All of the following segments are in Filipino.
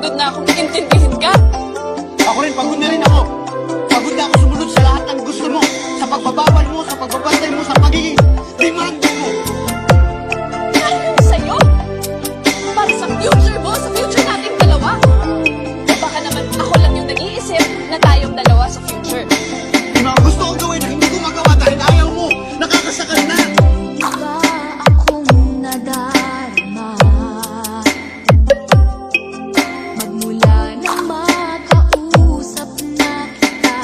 pagod na akong intindihin ka. Ako rin, pagod na rin ako. Pagod na ako sumunod sa lahat ng gusto mo. Sa pagbabawal mo, sa pagbabantay mo, sa pagiging demanding mo. Ano sa'yo? Para sa future mo, sa future nating dalawa. O baka naman ako lang yung nag-iisip na tayong dalawa sa future. May mga gusto kong gawin na hindi ko magawa dahil ayaw mo. Nakakasakal na. Iba akong nadarama magmula nang makausap na kita.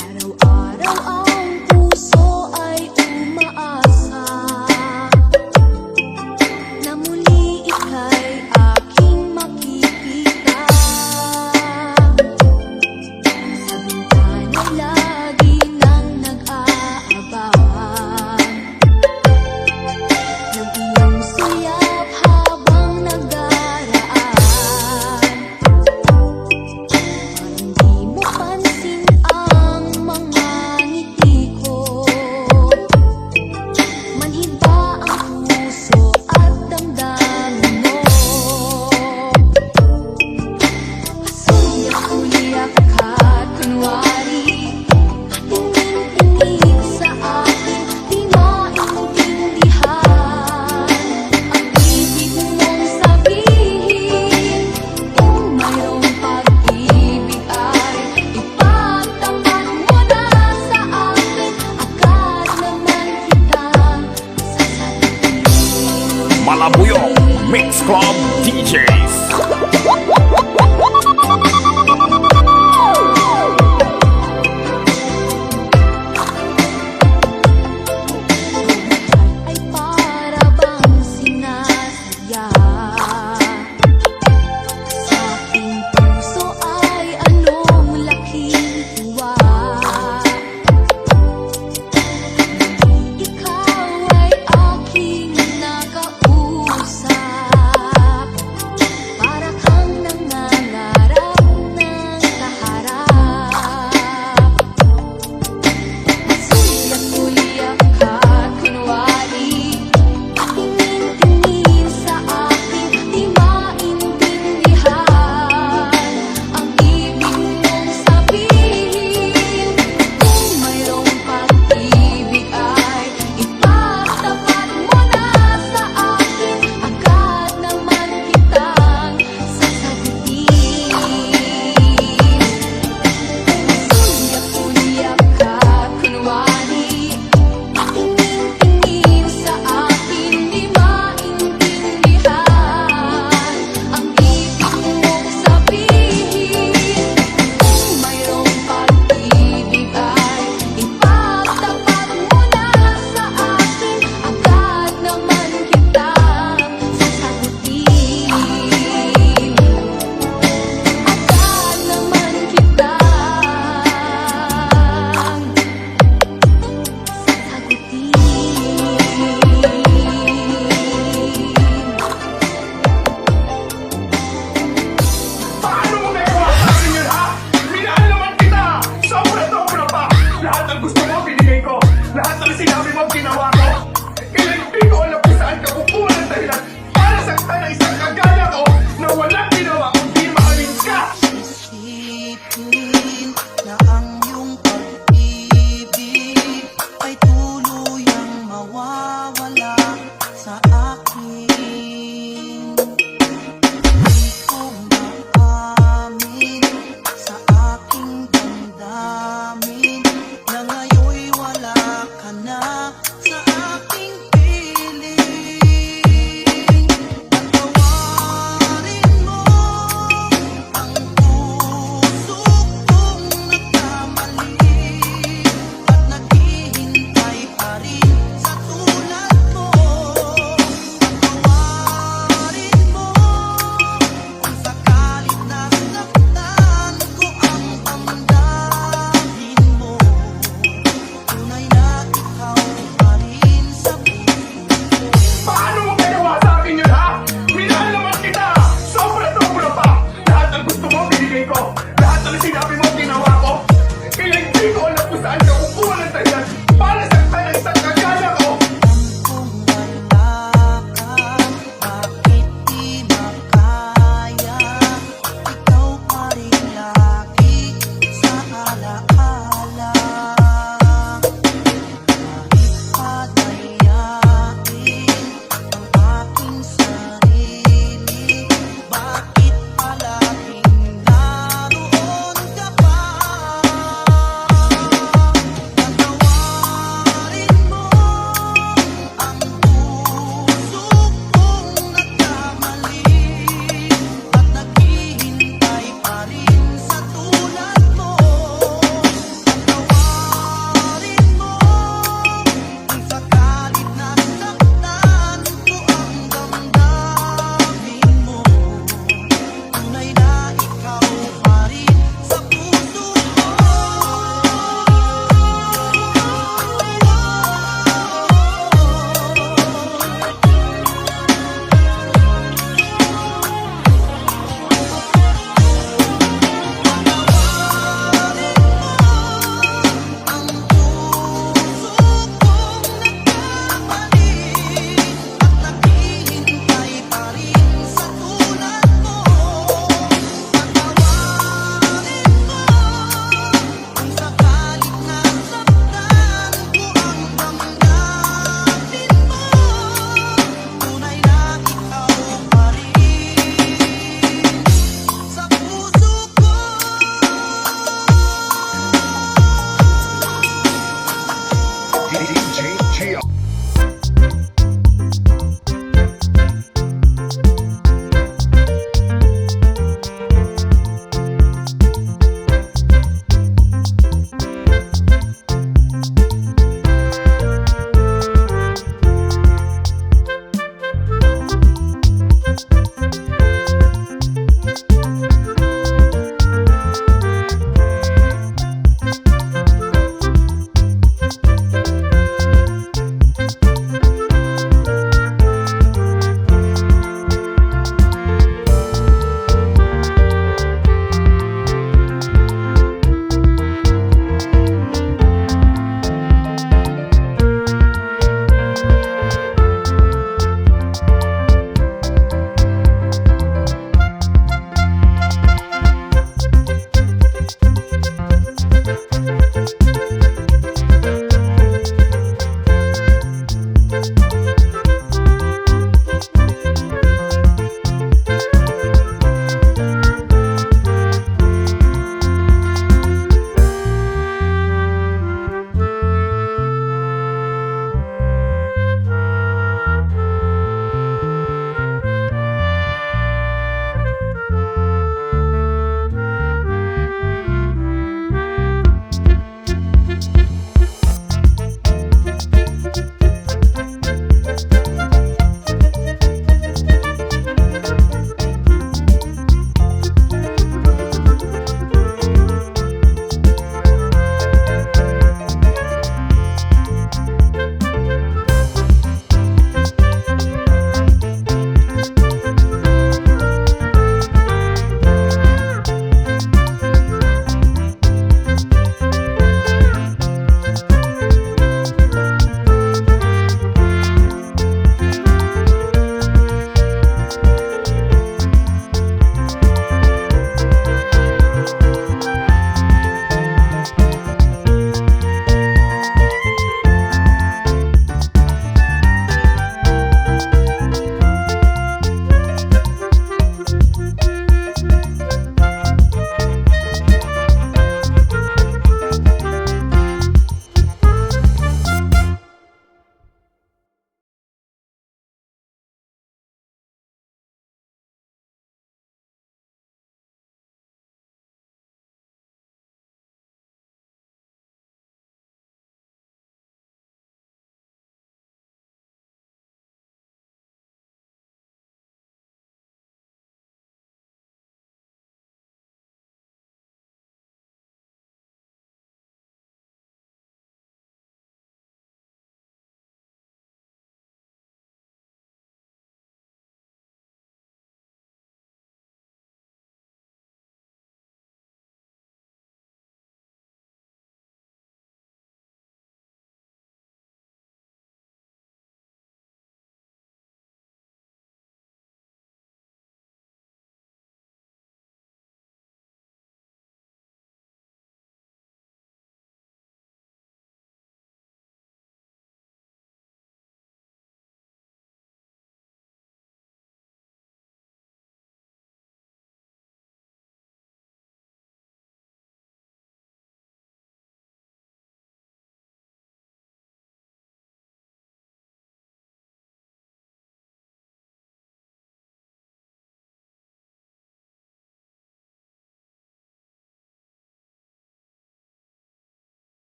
Araw-araw ang puso ay umaasa na muli ika'y aking makikita. Sa bintana lagi nang nag-aabang ng iyong suyap habang nagdaraan. Parang di mo pansin ang mga ngiti ko. Manhiba ang puso at damdamin mo. Pasuyak-uliyak ka't kunwari tingin-tingin sa akin, di maintindihan ang ibig mong sabihin. Kung mayroong pag-ibig ay ipagtapat mo na sa akin, agad naman kitang sasagutin. Malabuyong Mix Club DJs. Ay para bang sinasadya. Sa aking puso ay anong laking tuwa. Ikaw ay aking nakausap. Para kang nangangarap ng kaharap. Suyak-uliyak ka't kunwari tingin-tingin sa akin, di maintindihan ang ibig mong sabihin. Kung mayroong pag-ibig ay ipagtapat mo na sa akin, agad naman kitang sasagutin. Suyak-uliyak ka't kunwari tingin-tingin sa akin, di maintindihan ang ibig mong sabihin. Kung mayroong pag-ibig ay ipagtapat mo na sa akin, agad naman kitang sasagutin. Agad naman kitang Paano mo nagawa sa akin yun, ha? Minahal naman kita! Sobra-sobra pa! Lahat ng gusto mo, binigay ko. Lahat ng sinabi mo, ginawa ko. Kaya hindi ko alam kung saan ka kukuha ng dahilan para saktan ang isang kagaya ko na walang ginawa kundi mahalin ka! Isipin na ang iyong pag-ibig ay tuluyang mawawala sa akin. Di ko maamin sa aking damdamin na ngayon'y wala ka na sa aking piling. Patawarin mo ang puso kong nagkamali at naghihintay pa rin sa tulad mo.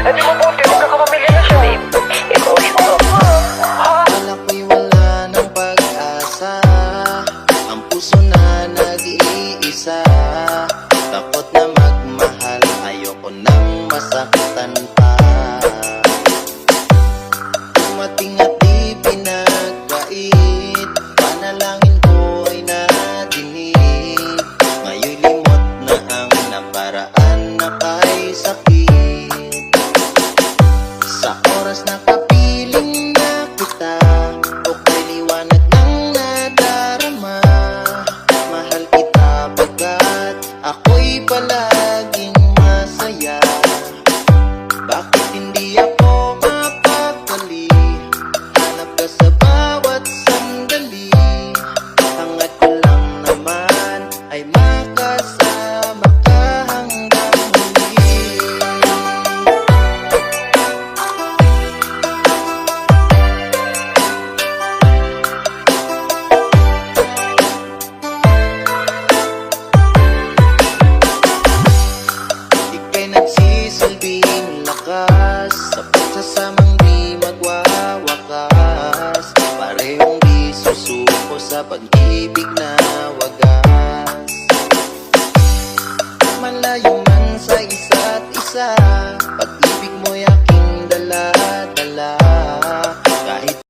Eh di mabuti, magkakapamilya na siya, babe. Ikaw, sure ako, ha? Akala ko'y wala ng pag-asa, ang puso na nag-iisa. Takot na magmahal, ayoko nang masaktan pa. Dumating at di pinagkait, panalangin ko ay nadinig. Ngayon'y limot na ang naparaan na kay sakit. Sa oras na kapiling na kita, okay liwanag ng nadarama. Mahal kita pagkat ako'y palaging masaya. Bakit hindi ako mapakali? Hanap ka sa bawat sandali. Hangad ko lang naman ay makasama ka hanggang huli. Ika'y nagsisilbing lakas sa pagsasamang di magwawakas. Parehong di susuko sa pag-ibig na wagas. Malayo man sa isa't isa,